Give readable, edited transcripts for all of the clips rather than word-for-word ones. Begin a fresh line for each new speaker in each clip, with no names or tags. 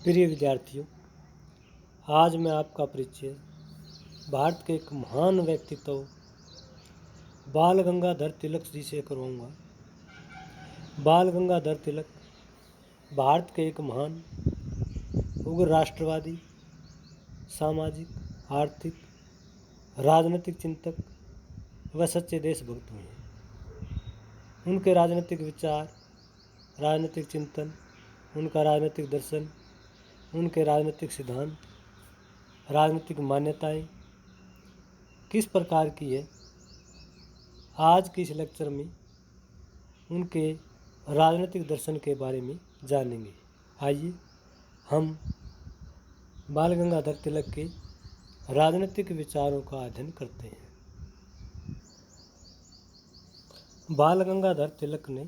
प्रिय विद्यार्थियों, आज मैं आपका परिचय भारत के एक महान व्यक्तित्व बाल गंगाधर तिलक जी से करवाऊंगा। बाल गंगाधर तिलक भारत के एक महान उग्र राष्ट्रवादी, सामाजिक, आर्थिक, राजनीतिक चिंतक व सच्चे देशभक्त हुए हैं। उनके राजनीतिक विचार, राजनीतिक चिंतन, उनका राजनीतिक दर्शन, उनके राजनीतिक सिद्धांत, राजनीतिक मान्यताएं किस प्रकार की है, आज की इस लेक्चर में उनके राजनीतिक दर्शन के बारे में जानेंगे। आइए हम बाल गंगाधर तिलक के राजनीतिक विचारों का अध्ययन करते हैं। बाल गंगाधर तिलक ने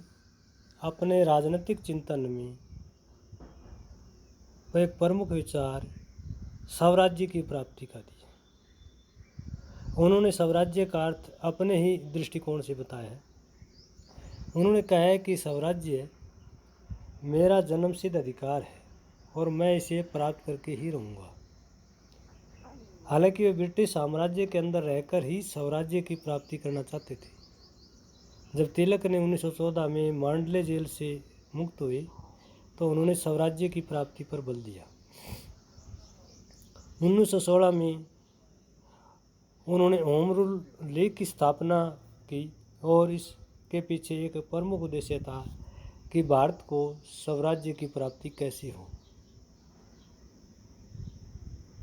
अपने राजनीतिक चिंतन में एक प्रमुख विचार स्वराज्य की प्राप्ति का दिया। उन्होंने स्वराज्य का अर्थ अपने ही दृष्टिकोण से बताया है। उन्होंने कहा है कि स्वराज्य मेरा जन्मसिद्ध अधिकार है और मैं इसे प्राप्त करके ही रहूँगा। हालांकि वे ब्रिटिश साम्राज्य के अंदर रहकर ही स्वराज्य की प्राप्ति करना चाहते थे। जब तिलक ने 1914 में मांडले जेल से मुक्त हुए तो उन्होंने स्वराज्य की प्राप्ति पर बल दिया। 1916 में उन्होंने होम रूल लीग की स्थापना की और इसके पीछे एक प्रमुख उद्देश्य था कि भारत को स्वराज्य की प्राप्ति कैसी हो।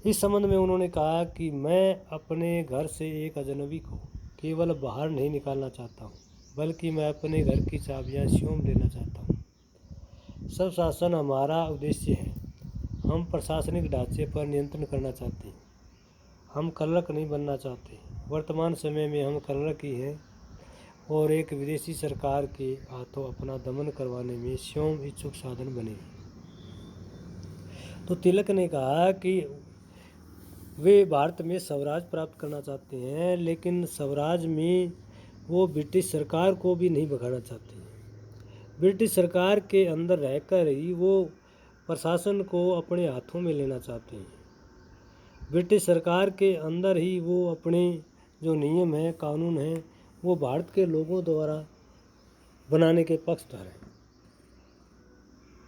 इस संबंध में उन्होंने कहा कि मैं अपने घर से एक अजनबी को केवल बाहर नहीं निकालना चाहता हूँ, बल्कि मैं अपने घर की चाबियाँ स्वयं लेना चाहता हूँ। सब शासन हमारा उद्देश्य है। हम प्रशासनिक ढांचे पर नियंत्रण करना चाहते हैं। हम क्लर्क नहीं बनना चाहते। वर्तमान समय में हम क्लर्क ही हैं और एक विदेशी सरकार के हाथों अपना दमन करवाने में स्वयं इच्छुक साधन बने। तो तिलक ने कहा कि वे भारत में स्वराज प्राप्त करना चाहते हैं, लेकिन स्वराज में वो ब्रिटिश सरकार को भी नहीं भगाना चाहते। ब्रिटिश सरकार के अंदर रहकर ही वो प्रशासन को अपने हाथों में लेना चाहते हैं। ब्रिटिश सरकार के अंदर ही वो अपने जो नियम हैं, कानून हैं, वो भारत के लोगों द्वारा बनाने के पक्षधर हैं।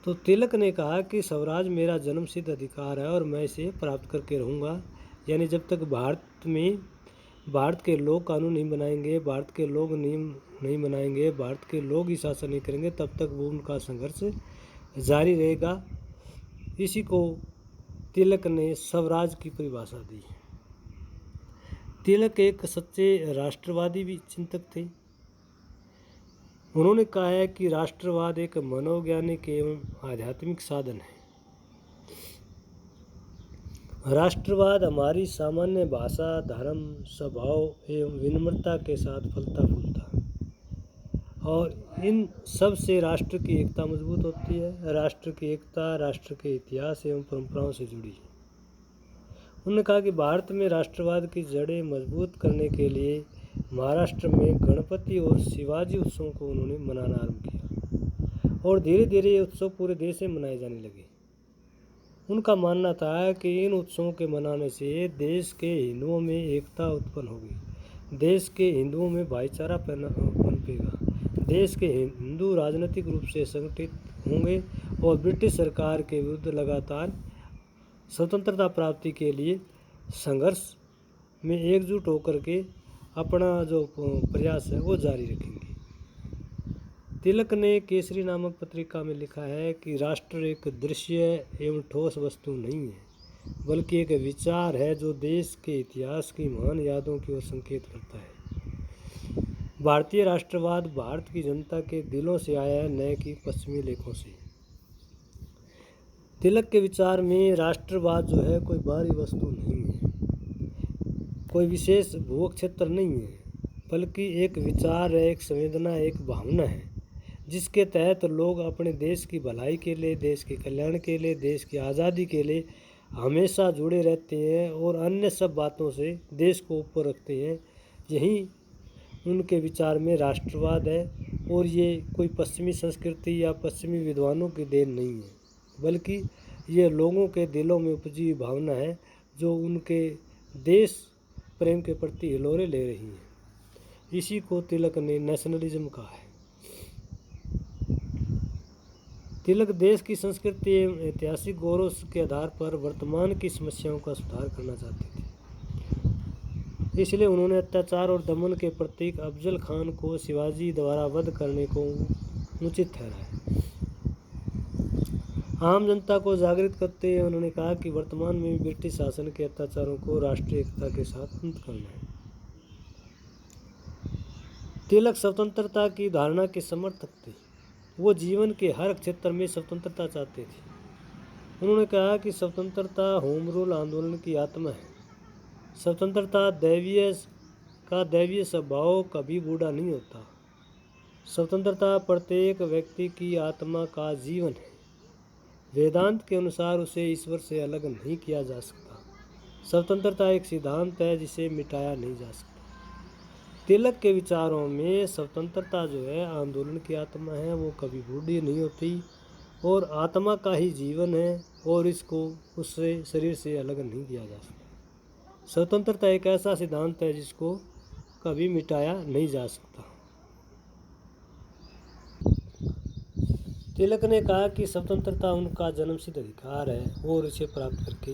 तो तिलक ने कहा कि स्वराज मेरा जन्मसिद्ध अधिकार है और मैं इसे प्राप्त करके रहूँगा। यानी जब तक भारत के लोग कानून नहीं बनाएंगे, भारत के लोग नियम नहीं बनाएंगे, भारत के लोग ही शासन नहीं करेंगे, तब तक वो उनका संघर्ष जारी रहेगा। इसी को तिलक ने स्वराज की परिभाषा दी। तिलक एक सच्चे राष्ट्रवादी भी चिंतक थे। उन्होंने कहा है कि राष्ट्रवाद एक मनोवैज्ञानिक एवं आध्यात्मिक साधन है। राष्ट्रवाद हमारी सामान्य भाषा, धर्म, स्वभाव एवं विनम्रता के साथ फलता फूलता और इन सब से राष्ट्र की एकता मजबूत होती है। राष्ट्र की एकता राष्ट्र के इतिहास एवं परंपराओं से जुड़ी है। उन्होंने कहा कि भारत में राष्ट्रवाद की जड़ें मजबूत करने के लिए महाराष्ट्र में गणपति और शिवाजी उत्सवों को उन्होंने मनाना आरंभ किया और धीरे धीरे ये उत्सव पूरे देश में मनाए जाने लगे। उनका मानना था कि इन उत्सवों के मनाने से देश के हिंदुओं में एकता उत्पन्न होगी, देश के हिंदुओं में भाईचारा पनपेगा, देश के हिंदू राजनीतिक रूप से संगठित होंगे और ब्रिटिश सरकार के विरुद्ध लगातार स्वतंत्रता प्राप्ति के लिए संघर्ष में एकजुट होकर के अपना जो प्रयास है वो जारी रखेंगे। तिलक ने केसरी नामक पत्रिका में लिखा है कि राष्ट्र एक दृश्य एवं ठोस वस्तु नहीं है, बल्कि एक विचार है जो देश के इतिहास की महान यादों की ओर संकेत करता है। भारतीय राष्ट्रवाद भारत की जनता के दिलों से आया है, न कि पश्चिमी लेखों से। तिलक के विचार में राष्ट्रवाद जो है कोई बाहरी वस्तु नहीं है, कोई विशेष भू क्षेत्र नहीं है, बल्कि एक विचार है, एक संवेदना, एक भावना है, जिसके तहत लोग अपने देश की भलाई के लिए, देश के कल्याण के लिए, देश की आज़ादी के लिए हमेशा जुड़े रहते हैं और अन्य सब बातों से देश को ऊपर रखते हैं। यही उनके विचार में राष्ट्रवाद है और ये कोई पश्चिमी संस्कृति या पश्चिमी विद्वानों की देन नहीं है, बल्कि ये लोगों के दिलों में उपजी हुई भावना है जो उनके देश प्रेम के प्रति हिलोरे ले रही है। इसी को तिलक ने नेशनलिज्म कहा है। तिलक देश की संस्कृति एवं ऐतिहासिक गौरव के आधार पर वर्तमान की समस्याओं का सुधार करना चाहते थे। इसलिए उन्होंने अत्याचार और दमन के प्रतीक अफजल खान को शिवाजी द्वारा वध करने को उचित ठहराया। आम जनता को जागृत करते हुए उन्होंने कहा कि वर्तमान में भी ब्रिटिश शासन के अत्याचारों को राष्ट्रीय एकता के साथ अंत करना है। तिलक स्वतंत्रता की धारणा के समर्थक थे। वो जीवन के हर क्षेत्र में स्वतंत्रता चाहते थे। उन्होंने कहा कि स्वतंत्रता होम रूल आंदोलन की आत्मा है। स्वतंत्रता दैवीय स्वभाव कभी बूढ़ा नहीं होता। स्वतंत्रता प्रत्येक व्यक्ति की आत्मा का जीवन है। वेदांत के अनुसार उसे ईश्वर से अलग नहीं किया जा सकता। स्वतंत्रता एक सिद्धांत है जिसे मिटाया नहीं जा सकता। तिलक के विचारों में स्वतंत्रता जो है आंदोलन की आत्मा है, वो कभी बूढ़ी नहीं होती और आत्मा का ही जीवन है और इसको उससे शरीर से अलग नहीं किया जा सकता। स्वतंत्रता एक ऐसा सिद्धांत है जिसको कभी मिटाया नहीं जा सकता। तिलक ने कहा कि स्वतंत्रता उनका जन्मसिद्ध अधिकार है और इसे प्राप्त करके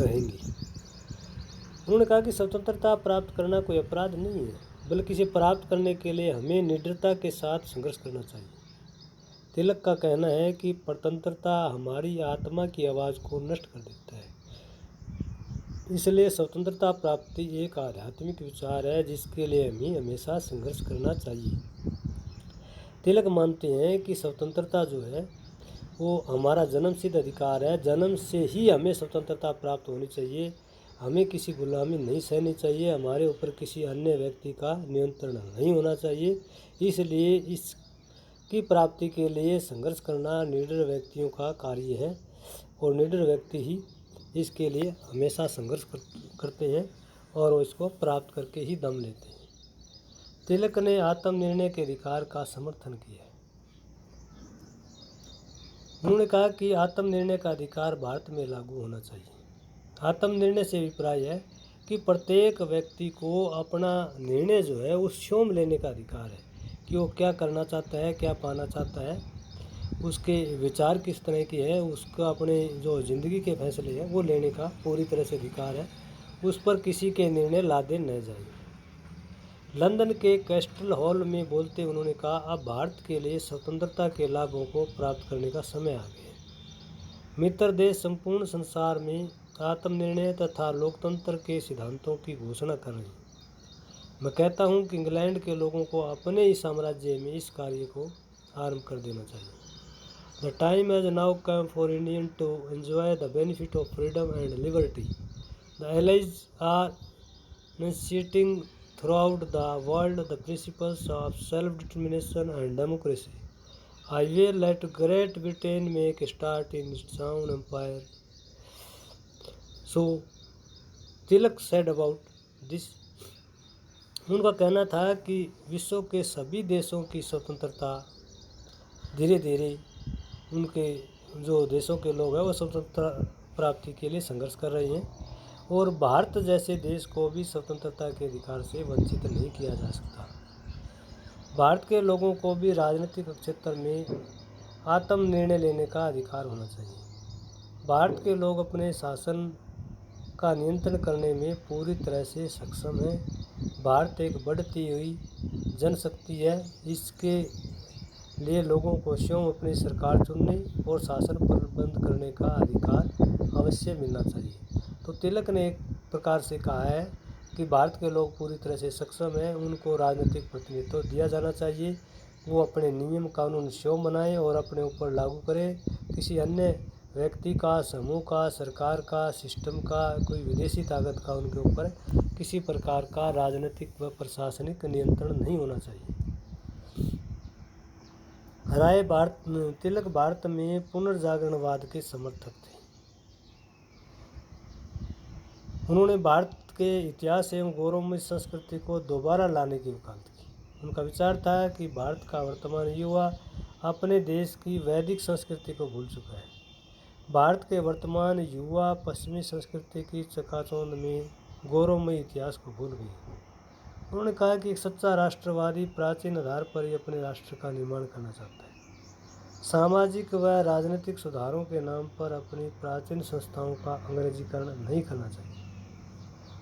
रहेंगे। उन्होंने कहा कि स्वतंत्रता प्राप्त करना कोई अपराध नहीं है, बल्कि इसे प्राप्त करने के लिए हमें निडरता के साथ संघर्ष करना चाहिए। तिलक का कहना है कि स्वतंत्रता हमारी आत्मा की आवाज़ को नष्ट कर देता है। इसलिए स्वतंत्रता प्राप्ति एक आध्यात्मिक विचार है जिसके लिए हमें हमेशा संघर्ष करना चाहिए। तिलक मानते हैं कि स्वतंत्रता जो है वो हमारा जन्मसिद्ध अधिकार है। जन्म से ही हमें स्वतंत्रता प्राप्त होनी चाहिए। हमें किसी गुलामी नहीं सहनी चाहिए। हमारे ऊपर किसी अन्य व्यक्ति का नियंत्रण नहीं होना चाहिए। इसलिए इसकी प्राप्ति के लिए संघर्ष करना निडर व्यक्तियों का कार्य है और निडर व्यक्ति ही इसके लिए हमेशा संघर्ष करते हैं और वो इसको प्राप्त करके ही दम लेते हैं। तिलक ने आत्मनिर्णय के अधिकार का समर्थन किया। उन्होंने कहा कि आत्मनिर्णय का अधिकार भारत में लागू होना चाहिए। आत्मनिर्णय से अभिप्राय है कि प्रत्येक व्यक्ति को अपना निर्णय जो है वो स्वयं लेने का अधिकार है कि वो क्या करना चाहता है, क्या पाना चाहता है, उसके विचार किस तरह के है, उसका अपने जो ज़िंदगी के फैसले हैं वो लेने का पूरी तरह से अधिकार है। उस पर किसी के निर्णय लादे न जाए। लंदन के कैस्टल हॉल में बोलते उन्होंने कहा, अब भारत के लिए स्वतंत्रता के लाभों को प्राप्त करने का समय आ गया है। मित्र देश संपूर्ण संसार में आत्मनिर्णय तथा लोकतंत्र के सिद्धांतों की घोषणा कर रहे हैं। मैं कहता हूं कि इंग्लैंड के लोगों को अपने ही साम्राज्य में इस कार्य को आरंभ कर देना चाहिए। The time has now come for Indians to enjoy the benefit of freedom and liberty. The Allies are enunciating throughout the world the principles of self-determination and democracy. I will let Great Britain make a start in its own empire. So, Tilak said about this. उनका कहना था कि विश्व के सभी देशों की स्वतंत्रता धीरे धीरे उनके जो देशों के लोग हैं वो स्वतंत्रता प्राप्ति के लिए संघर्ष कर रहे हैं और भारत जैसे देश को भी स्वतंत्रता के अधिकार से वंचित नहीं किया जा सकता। भारत के लोगों को भी राजनीतिक क्षेत्र में आत्मनिर्णय लेने का अधिकार होना चाहिए। भारत के लोग अपने शासन का नियंत्रण करने में पूरी तरह से सक्षम है। भारत एक बढ़ती हुई जनशक्ति है। इसके लिए लोगों को स्वयं अपनी सरकार चुनने और शासन प्रबंध करने का अधिकार अवश्य मिलना चाहिए। तो तिलक ने एक प्रकार से कहा है कि भारत के लोग पूरी तरह से सक्षम हैं, उनको राजनीतिक प्रतिनिधित्व दिया जाना चाहिए। वो अपने नियम कानून स्वयं बनाएं और अपने ऊपर लागू करें। किसी अन्य व्यक्ति का, समूह का, सरकार का, सिस्टम का, कोई विदेशी ताकत का उनके ऊपर किसी प्रकार का राजनीतिक व प्रशासनिक नियंत्रण नहीं होना चाहिए। तिलक भारत में पुनर्जागरणवाद के समर्थक थे। उन्होंने भारत के इतिहास एवं गौरवमय संस्कृति को दोबारा लाने की वकालत की। उनका विचार था कि भारत का वर्तमान युवा अपने देश की वैदिक संस्कृति को भूल चुका है। भारत के वर्तमान युवा पश्चिमी संस्कृति की चकाचौंध में गौरवमयी इतिहास को भूल गए। उन्होंने कहा कि एक सच्चा राष्ट्रवादी प्राचीन आधार पर ही अपने राष्ट्र का निर्माण करना चाहता है। सामाजिक व राजनीतिक सुधारों के नाम पर अपनी प्राचीन संस्थाओं का अंग्रेजीकरण नहीं करना चाहिए।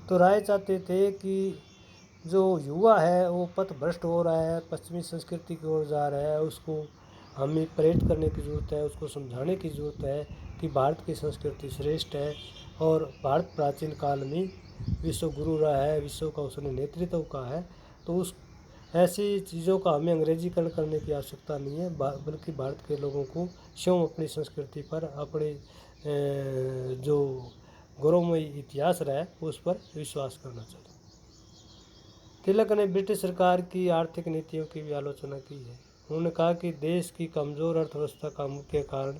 तो राय चाहते थे कि जो युवा है वो पथ भ्रष्ट हो रहा है, पश्चिमी संस्कृति की ओर जा रहा है, उसको हमें प्रेरित करने की ज़रूरत है, उसको समझाने की ज़रूरत है कि भारत की संस्कृति श्रेष्ठ है और भारत प्राचीन काल में विश्व गुरु रहा है, विश्व का उसने नेतृत्व का है। तो उस ऐसी चीज़ों का हमें अंग्रेजीकरण करने की आवश्यकता नहीं है, बल्कि भारत के लोगों को स्वयं अपनी संस्कृति पर, अपने जो गौरवमयी इतिहास रहा है उस पर विश्वास करना चाहिए। तिलक ने ब्रिटिश सरकार की आर्थिक नीतियों की भी आलोचना की है। उन्होंने कहा कि देश की कमज़ोर अर्थव्यवस्था का मुख्य कारण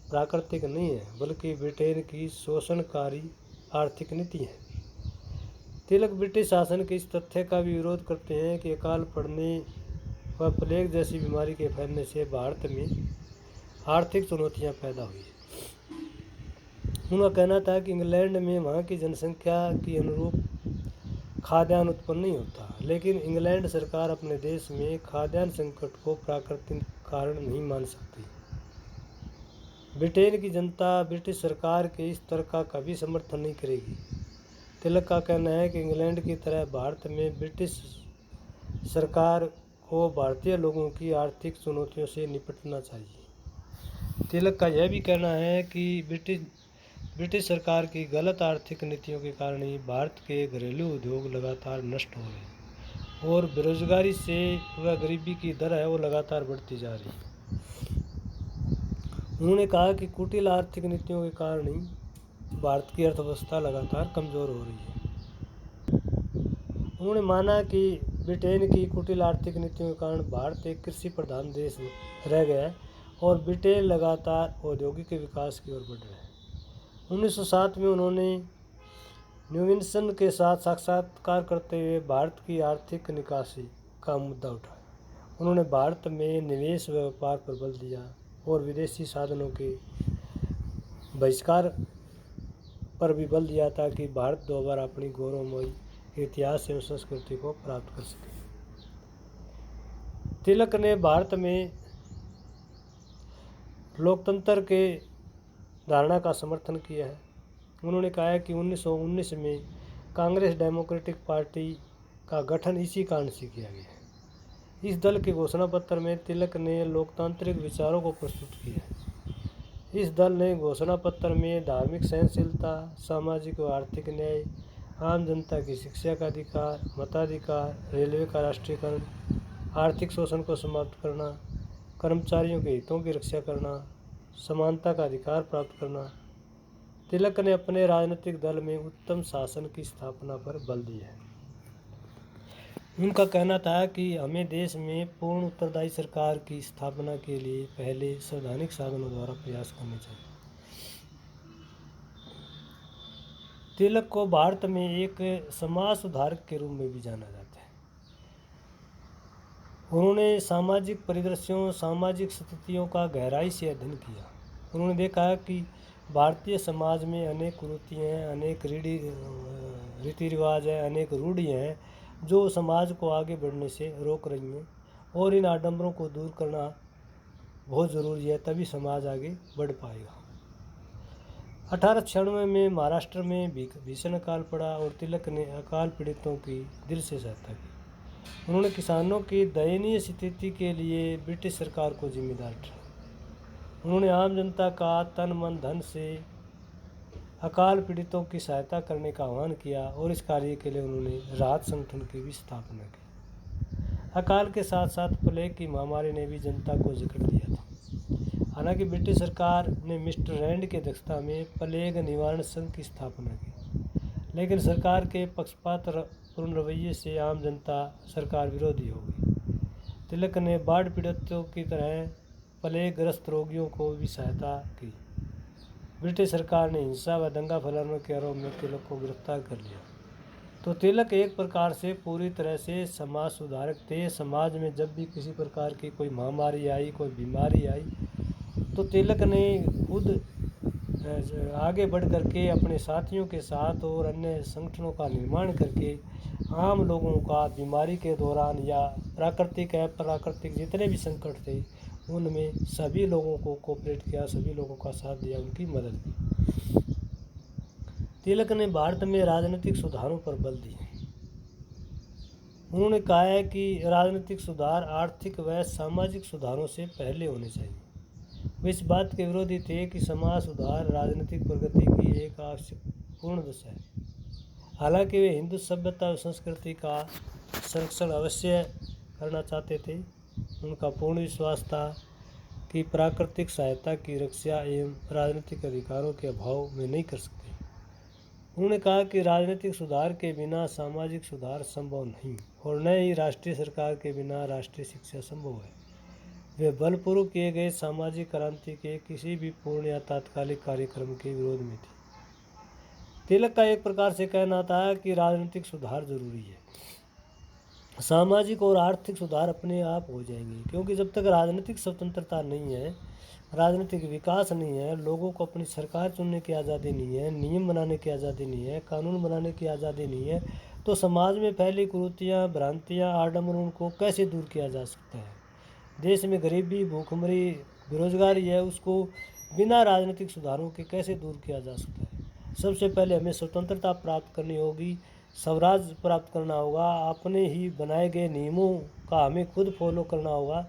प्राकृतिक नहीं है, बल्कि ब्रिटेन की शोषणकारी आर्थिक नीति है। तिलक ब्रिटिश शासन के इस तथ्य का भी विरोध करते हैं कि अकाल पड़ने व प्लेग जैसी बीमारी के फैलने से भारत में आर्थिक चुनौतियां पैदा हुई। उनका कहना था कि इंग्लैंड में वहाँ की जनसंख्या के अनुरूप खाद्यान्न उत्पन्न नहीं होता, लेकिन इंग्लैंड सरकार अपने देश में खाद्यान्न संकट को प्राकृतिक कारण नहीं मान सकती। ब्रिटेन की जनता ब्रिटिश सरकार के इस तर्क का कभी समर्थन नहीं करेगी। तिलक का कहना है कि इंग्लैंड की तरह भारत में ब्रिटिश सरकार को भारतीय लोगों की आर्थिक चुनौतियों से निपटना चाहिए। तिलक का यह भी कहना है कि ब्रिटिश सरकार की गलत आर्थिक नीतियों के कारण ही भारत के घरेलू उद्योग लगातार नष्ट हो रहे हैं और बेरोजगारी से व गरीबी की दर है वो लगातार बढ़ती जा रही है। उन्होंने कहा कि कुटिल आर्थिक नीतियों के कारण ही भारत की अर्थव्यवस्था लगातार कमज़ोर हो रही है। उन्होंने माना कि ब्रिटेन की कुटिल आर्थिक नीतियों के कारण भारत एक कृषि प्रधान देश रह गया है और ब्रिटेन लगातार औद्योगिक विकास की ओर बढ़ रहा है। 1907 में उन्होंने न्यूविन्सन के साथ साक्षात्कार करते हुए भारत की आर्थिक निकासी का मुद्दा उठाया। उन्होंने भारत में निवेश व व्यापार पर बल दिया और विदेशी साधनों के बहिष्कार पर भी बल दिया ताकि भारत दोबारा अपनी गौरवमयी इतिहास एवं संस्कृति को प्राप्त कर सके। तिलक ने भारत में लोकतंत्र के धारणा का समर्थन किया है। उन्होंने कहा है कि 1919 में कांग्रेस डेमोक्रेटिक पार्टी का गठन इसी कारण से किया गया है। इस दल के घोषणा पत्र में तिलक ने लोकतांत्रिक विचारों को प्रस्तुत किया है। इस दल ने घोषणा पत्र में धार्मिक सहनशीलता, सामाजिक व आर्थिक न्याय, आम जनता की शिक्षा का अधिकार, मताधिकार, रेलवे का राष्ट्रीयकरण, आर्थिक शोषण को समाप्त करना, कर्मचारियों के हितों की रक्षा करना, समानता का अधिकार प्राप्त करना। तिलक ने अपने राजनीतिक दल में उत्तम शासन की स्थापना पर बल दिया है। उनका कहना था कि हमें देश में पूर्ण उत्तरदायी सरकार की स्थापना के लिए पहले संवैधानिक साधनों द्वारा प्रयास करने चाहिए। तिलक को भारत में एक समाज सुधारक के रूप में भी जाना जाता है। उन्होंने सामाजिक परिदृश्यों, सामाजिक स्थितियों का गहराई से अध्ययन किया। उन्होंने देखा कि भारतीय समाज में अनेक कुरीतियाँ हैं, अनेक रीति रिवाज हैं, अनेक रूढ़ियाँ हैं जो समाज को आगे बढ़ने से रोक रही हैं और इन आडंबरों को दूर करना बहुत ज़रूरी है, तभी समाज आगे बढ़ पाएगा। 1896 में महाराष्ट्र में भीषण अकाल पड़ा और तिलक ने अकाल पीड़ितों की दिल से सहायता की। उन्होंने किसानों की दयनीय स्थिति के लिए ब्रिटिश सरकार को जिम्मेदार ठहराया। उन्होंने आम जनता का तन मन धन से अकाल पीड़ितों की सहायता करने का आह्वान किया और इस कार्य के लिए उन्होंने राहत संगठन की भी स्थापना की। अकाल के साथ साथ प्लेग की महामारी ने भी जनता को जकड़ दिया था। हालांकि ब्रिटिश सरकार ने मिस्टर रैंड की अध्यक्षता में प्लेग निवारण संघ की स्थापना की, लेकिन सरकार के पक्षपातपूर्ण रवैये से आम जनता सरकार विरोधी हो गई। तिलक ने बाढ़ पीड़ितों की तरह प्लेग ग्रस्त रोगियों को भी सहायता की। ब्रिटिश सरकार ने हिंसा व दंगा फैलाने के आरोप में तिलक को गिरफ्तार कर लिया। तो तिलक एक प्रकार से पूरी तरह से समाज सुधारक थे। समाज में जब भी किसी प्रकार की कोई महामारी आई, कोई बीमारी आई, तो तिलक ने खुद आगे बढ़ करके अपने साथियों के साथ और अन्य संगठनों का निर्माण करके आम लोगों का बीमारी के दौरान या प्राकृतिक अप्राकृतिक जितने भी संकट थे उनमें सभी लोगों को कोऑपरेट किया, सभी लोगों का साथ दिया, उनकी मदद की। तिलक ने भारत में राजनीतिक सुधारों पर बल दिया। उन्होंने कहा है कि राजनीतिक सुधार आर्थिक व सामाजिक सुधारों से पहले होने चाहिए। वे इस बात के विरोधी थे कि समाज सुधार राजनीतिक प्रगति की एक आवश्यकपूर्ण दशा है। हालांकि वे हिंदू सभ्यता और संस्कृति का संरक्षण अवश्य करना चाहते थे। उनका पूर्ण विश्वास था कि प्राकृतिक सहायता की रक्षा एवं राजनीतिक अधिकारों के अभाव में नहीं कर सकते। उन्होंने कहा कि राजनीतिक सुधार के बिना सामाजिक सुधार संभव नहीं और न ही राष्ट्रीय सरकार के बिना राष्ट्रीय शिक्षा संभव है। वे बलपूर्वक किए गए सामाजिक क्रांति के किसी भी पूर्ण या तात्कालिक कार्यक्रम के विरोध में थे। तिलक का एक प्रकार से कहना था कि राजनीतिक सुधार जरूरी है, सामाजिक और आर्थिक सुधार अपने आप हो जाएंगे, क्योंकि जब तक राजनीतिक स्वतंत्रता नहीं है, राजनीतिक विकास नहीं है, लोगों को अपनी सरकार चुनने की आज़ादी नहीं है, नियम बनाने की आज़ादी नहीं है, कानून बनाने की आज़ादी नहीं है, तो समाज में फैली कुरीतियाँ, भ्रांतियाँ, आडंबरों को कैसे दूर किया जा सकता है। देश में गरीबी, भूखमरी, बेरोजगारी है, उसको बिना राजनीतिक सुधारों के कैसे दूर किया जा सकता है। सबसे पहले हमें स्वतंत्रता प्राप्त करनी होगी, स्वराज प्राप्त करना होगा, अपने ही बनाए गए नियमों का हमें खुद फॉलो करना होगा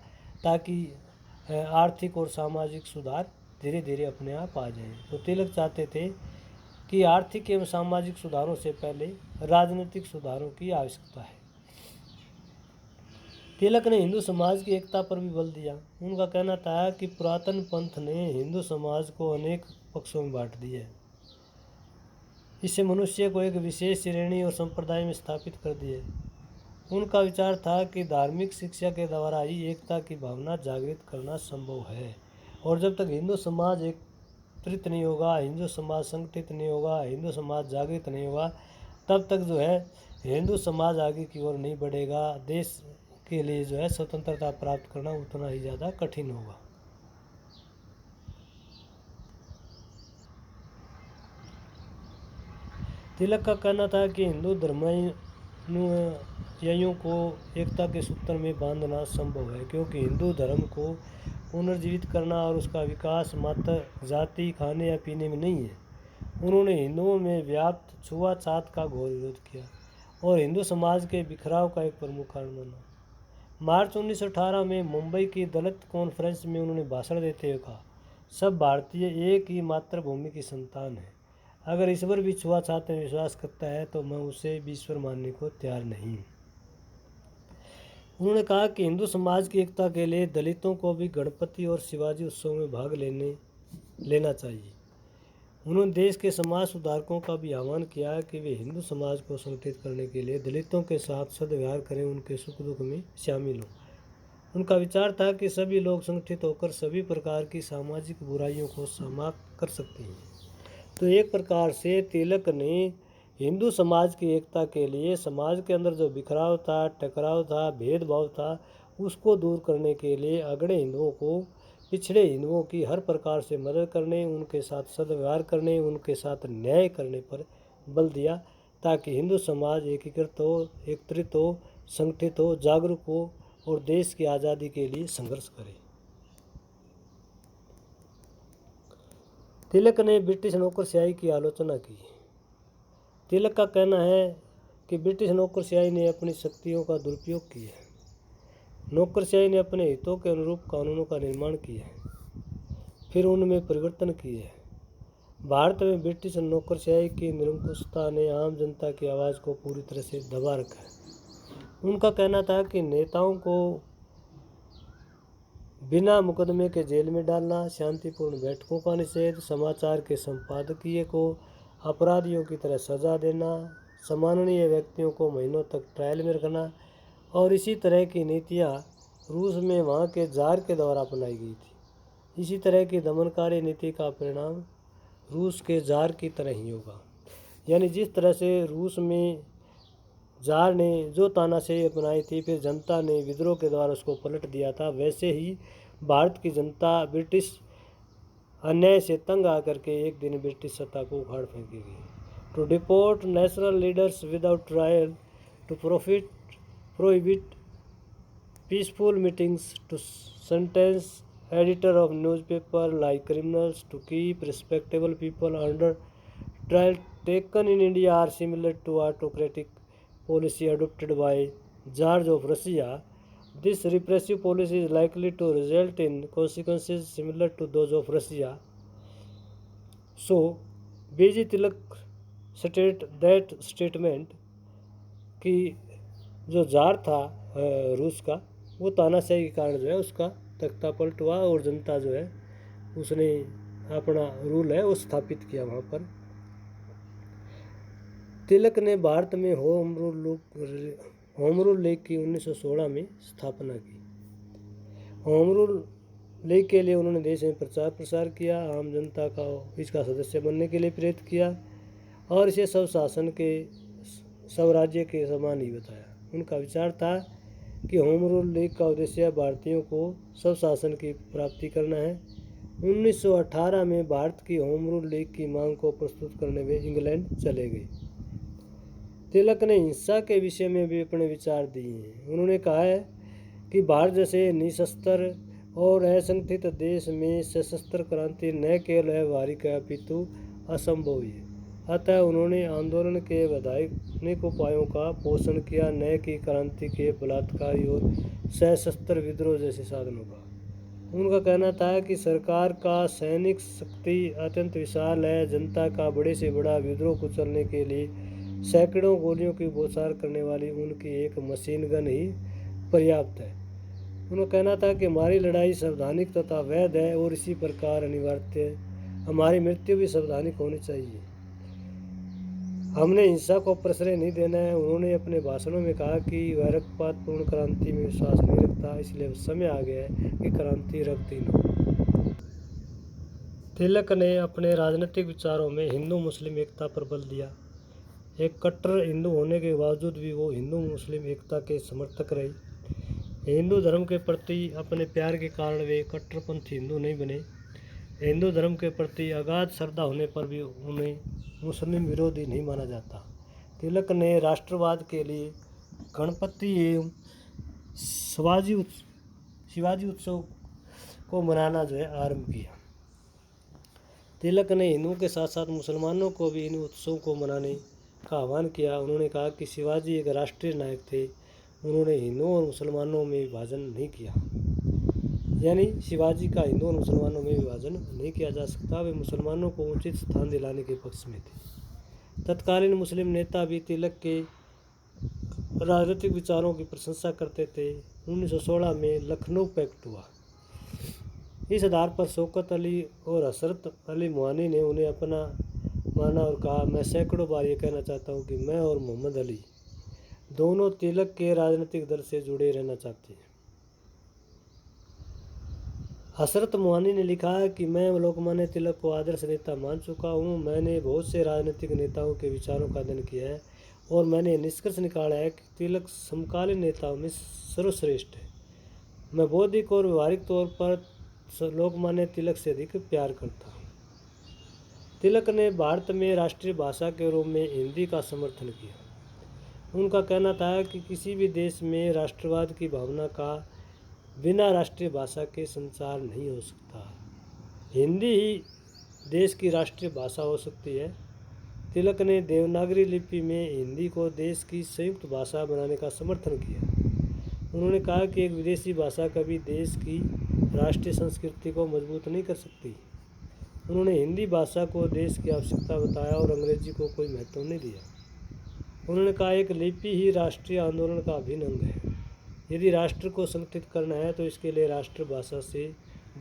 ताकि आर्थिक और सामाजिक सुधार धीरे धीरे अपने आप आ जाए। तो तिलक चाहते थे कि आर्थिक एवं सामाजिक सुधारों से पहले राजनीतिक सुधारों की आवश्यकता है। तिलक ने हिंदू समाज की एकता पर भी बल दिया। उनका कहना था कि पुरातन पंथ ने हिंदू समाज को अनेक पक्षों में बांट दिया है, इससे मनुष्य को एक विशेष श्रेणी और संप्रदाय में स्थापित कर दिया। उनका विचार था कि धार्मिक शिक्षा के द्वारा ही एकता की भावना जागृत करना संभव है, और जब तक हिंदू समाज एकत्रित नहीं होगा, हिंदू समाज संगठित नहीं होगा, हिंदू समाज जागृत नहीं होगा, तब तक जो है हिंदू समाज आगे की ओर नहीं बढ़ेगा। देश के लिए जो है स्वतंत्रता प्राप्त करना उतना ही ज़्यादा कठिन होगा। तिलक का कहना था कि हिंदू धर्मानुयायियों को एकता के सूत्र में बांधना संभव है, क्योंकि हिंदू धर्म को पुनर्जीवित करना और उसका विकास मात्र जाति, खाने या पीने में नहीं है। उन्होंने हिंदुओं में व्याप्त छुआछूत का घोर विरोध किया और हिंदू समाज के बिखराव का एक प्रमुख कारण माना। मार्च 1918 में मुंबई की दलित कॉन्फ्रेंस में उन्होंने भाषण देते हुए कहा, सब भारतीय एक ही मातृभूमि की संतान है। अगर ईश्वर भी छुआछूत में विश्वास करता है तो मैं उसे भी ईश्वर मानने को तैयार नहीं। उन्होंने कहा कि हिंदू समाज की एकता के लिए दलितों को भी गणपति और शिवाजी उत्सव में भाग लेना चाहिए। उन्होंने देश के समाज सुधारकों का भी आह्वान किया कि वे हिंदू समाज को संगठित करने के लिए दलितों के साथ सद्व्यवहार करें, उनके सुख दुख में शामिल हों। उनका विचार था कि सभी लोग संगठित होकर सभी प्रकार की सामाजिक बुराइयों को समाप्त कर सकते हैं। तो एक प्रकार से तिलक ने हिंदू समाज की एकता के लिए समाज के अंदर जो बिखराव था, टकराव था, भेदभाव था, उसको दूर करने के लिए अगड़े हिंदुओं को, पिछड़े हिंदुओं की हर प्रकार से मदद करने, उनके साथ सद्व्यवहार करने, उनके साथ न्याय करने पर बल दिया, ताकि हिंदू समाज एकीकृत हो, एकत्रित हो, संगठित हो, जागरूक हो और देश की आज़ादी के लिए संघर्ष करे। तिलक ने ब्रिटिश नौकरशाही की आलोचना की। तिलक का कहना है कि ब्रिटिश नौकरशाही ने अपनी शक्तियों का दुरुपयोग किया। नौकरशाही ने अपने हितों के अनुरूप कानूनों का निर्माण किया, फिर उनमें परिवर्तन किए। भारत में ब्रिटिश नौकरशाही की निरंकुशता ने आम जनता की आवाज़ को पूरी तरह से दबा रखा है। उनका कहना था कि नेताओं को बिना मुकदमे के जेल में डालना, शांतिपूर्ण बैठकों का निषेध, समाचार के संपादकीय को अपराधियों की तरह सजा देना, सम्माननीय व्यक्तियों को महीनों तक ट्रायल में रखना और इसी तरह की नीतियाँ रूस में वहाँ के जार के द्वारा अपनाई गई थी। इसी तरह की दमनकारी नीति का परिणाम रूस के जार की तरह ही होगा। यानी जिस तरह से रूस में जार ने जो तानाशाही अपनाई थी, फिर जनता ने विद्रोह के द्वारा उसको पलट दिया था, वैसे ही भारत की जनता ब्रिटिश अन्याय से तंग आकर के एक दिन ब्रिटिश सत्ता को उखाड़ फेंकी गई। To deport national leaders without trial, to prohibit peaceful meetings, to sentence editor of newspaper like criminals, to keep respectable people under trial taken in India are similar to autocratic policy adopted by Tsars of Russia. This repressive policy is likely to result in consequences similar to those of Russia. So, B.J. Tilak stated that statement कि जो jar था रूस का, वो तानाशाही के कारण जो है उसका तख्ता पलट हुआ और जनता जो है उसने अपना रूल है वो स्थापित किया वहाँ पर। तिलक ने भारत में होम रूल लीग की 1916 में स्थापना की। होम रूल लीग के लिए उन्होंने देश में प्रचार प्रसार किया, आम जनता का इसका सदस्य बनने के लिए प्रेरित किया और इसे सब शासन के सब राज्य के समान ही बताया। उनका विचार था कि होम रूल लीग का उद्देश्य भारतीयों को सब शासन की प्राप्ति करना है। 1918 में भारत की होम रूल लीग की मांग को प्रस्तुत करने वे इंग्लैंड चले गए। तिलक ने हिंसा के विषय में भी अपने विचार दिए हैं। उन्होंने कहा है कि भारत जैसे निशस्त्र और असंगठित देश में सशस्त्र क्रांति न केवल व्यावहारिक है अपितु असंभव है। अतः उन्होंने आंदोलन के वैधानिक उपायों का पोषण किया, न कि क्रांति के बलात्कारी और सशस्त्र विद्रोह जैसे साधनों का। उनका कहना था कि सरकार का सैनिक शक्ति अत्यंत विशाल है, जनता का बड़े से बड़ा विद्रोह कुचलने के लिए सैकड़ों गोलियों की बौछार करने वाली उनकी एक मशीन गन ही पर्याप्त है। उनका कहना था कि हमारी लड़ाई संवैधानिक तथा वैध है और इसी प्रकार अनिवार्य है। हमारी मृत्यु भी संवैधानिक होनी चाहिए, हमने हिंसा को प्रश्रय नहीं देना है। उन्होंने अपने भाषणों में कहा कि वह रक्तपातपूर्ण क्रांति में विश्वास नहीं रखता, इसलिए समय आ गया है कि क्रांति रक्तहीन हो। तिलक ने अपने राजनीतिक विचारों में हिंदू मुस्लिम एकता पर बल दिया। एक कट्टर हिंदू होने के बावजूद भी वो हिंदू मुस्लिम एकता के समर्थक रहे। हिंदू धर्म के प्रति अपने प्यार के कारण वे कट्टरपंथी हिंदू नहीं बने। हिंदू धर्म के प्रति अगाध श्रद्धा होने पर भी उन्हें मुस्लिम विरोधी नहीं माना जाता। तिलक ने राष्ट्रवाद के लिए गणपति एवं शिवाजी उत्सव को मनाना जो है आरंभ किया। तिलक ने हिंदुओं के साथ साथ मुसलमानों को भी इन उत्सवों को मनाने का आह्वान किया। उन्होंने कहा कि शिवाजी एक राष्ट्रीय नायक थे, उन्होंने हिंदुओं और मुसलमानों में विभाजन नहीं किया, यानी शिवाजी का हिंदू और मुसलमानों में विभाजन नहीं किया जा सकता। वे मुसलमानों को उचित स्थान दिलाने के पक्ष में थे। तत्कालीन मुस्लिम नेता भी तिलक के राजनीतिक विचारों की प्रशंसा करते थे। 1916 में लखनऊ पैक्ट हुआ। इस आधार पर शौकत अली और हसरत अली मोहानी ने उन्हें अपना माना और कहा, मैं सैकड़ों बार ये कहना चाहता हूँ कि मैं और मोहम्मद अली दोनों तिलक के राजनीतिक दल से जुड़े रहना चाहते हैं। हसरत मोहानी ने लिखा है कि मैं लोकमान्य तिलक को आदर्श नेता मान चुका हूँ। मैंने बहुत से राजनीतिक नेताओं के विचारों का अध्ययन किया है और मैंने निष्कर्ष निकाला है कि तिलक समकालीन नेताओं में सर्वश्रेष्ठ है। मैं बौद्धिक और व्यवहारिक तौर पर लोकमान्य तिलक से अधिक प्यार करता हूँ। तिलक ने भारत में राष्ट्रीय भाषा के रूप में हिंदी का समर्थन किया। उनका कहना था कि किसी भी देश में राष्ट्रवाद की भावना का बिना राष्ट्रीय भाषा के संचार नहीं हो सकता। हिंदी ही देश की राष्ट्रीय भाषा हो सकती है। तिलक ने देवनागरी लिपि में हिंदी को देश की संयुक्त भाषा बनाने का समर्थन किया। उन्होंने कहा कि एक विदेशी भाषा कभी देश की राष्ट्रीय संस्कृति को मजबूत नहीं कर सकती। उन्होंने हिंदी भाषा को देश की आवश्यकता बताया और अंग्रेजी को कोई महत्व नहीं दिया। उन्होंने कहा, एक लिपि ही राष्ट्रीय आंदोलन का अभिन्न अंग है। यदि राष्ट्र को संगठित करना है तो इसके लिए राष्ट्रभाषा से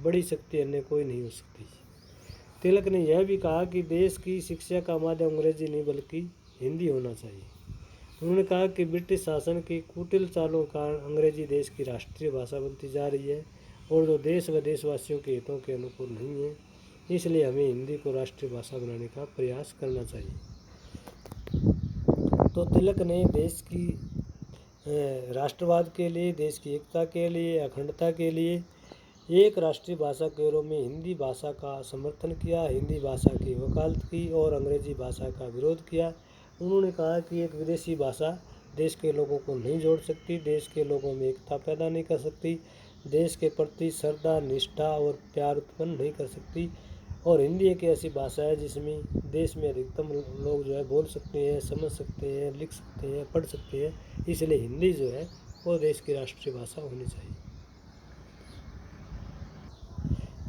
बड़ी शक्ति अन्य कोई नहीं हो सकती। तिलक ने यह भी कहा कि देश की शिक्षा का माध्यम अंग्रेजी नहीं बल्कि हिंदी होना चाहिए। उन्होंने कहा कि ब्रिटिश शासन की कुटिल चालों का अंग्रेजी देश की राष्ट्रीय भाषा बनती जा रही है और जो देश व देशवासियों के हितों के अनुकूल नहीं है, इसलिए हमें हिंदी को राष्ट्रीय भाषा बनाने का प्रयास करना चाहिए। तो तिलक ने देश की राष्ट्रवाद के लिए, देश की एकता के लिए, अखंडता के लिए एक राष्ट्रीय भाषा के रूप में हिंदी भाषा का समर्थन किया, हिंदी भाषा की वकालत की और अंग्रेजी भाषा का विरोध किया। उन्होंने कहा कि एक विदेशी भाषा देश के लोगों को नहीं जोड़ सकती, देश के लोगों में एकता पैदा नहीं कर सकती, देश के प्रति श्रद्धा, निष्ठा और प्यार उत्पन्न नहीं कर सकती। और हिंदी एक ऐसी भाषा है जिसमें देश में अधिकतम लोग जो है बोल सकते हैं, समझ सकते हैं, लिख सकते हैं, पढ़ सकते हैं, इसलिए हिंदी जो है वो देश की राष्ट्रीय भाषा होनी चाहिए।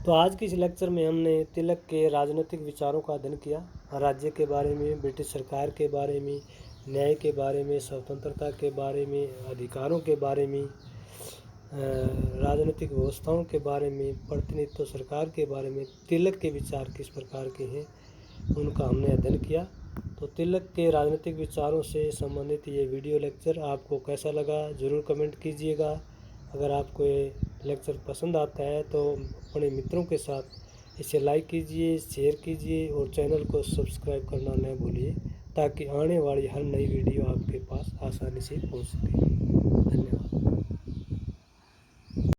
तो आज की इस लेक्चर में हमने तिलक के राजनीतिक विचारों का अध्ययन किया, राज्य के बारे में, ब्रिटिश सरकार के बारे में, न्याय के बारे में, स्वतंत्रता के बारे में, अधिकारों के बारे में, राजनीतिक व्यवस्थाओं के बारे में, प्रतिनिधित्व सरकार के बारे में, तिलक के विचार किस प्रकार के हैं उनका हमने अध्ययन किया। तो तिलक के राजनीतिक विचारों से संबंधित ये वीडियो लेक्चर आपको कैसा लगा ज़रूर कमेंट कीजिएगा। अगर आपको ये लेक्चर पसंद आता है तो अपने मित्रों के साथ इसे लाइक कीजिए, शेयर कीजिए और चैनल को सब्सक्राइब करना न भूलिए, ताकि आने वाली हर नई वीडियो आपके पास आसानी से पहुंच सके।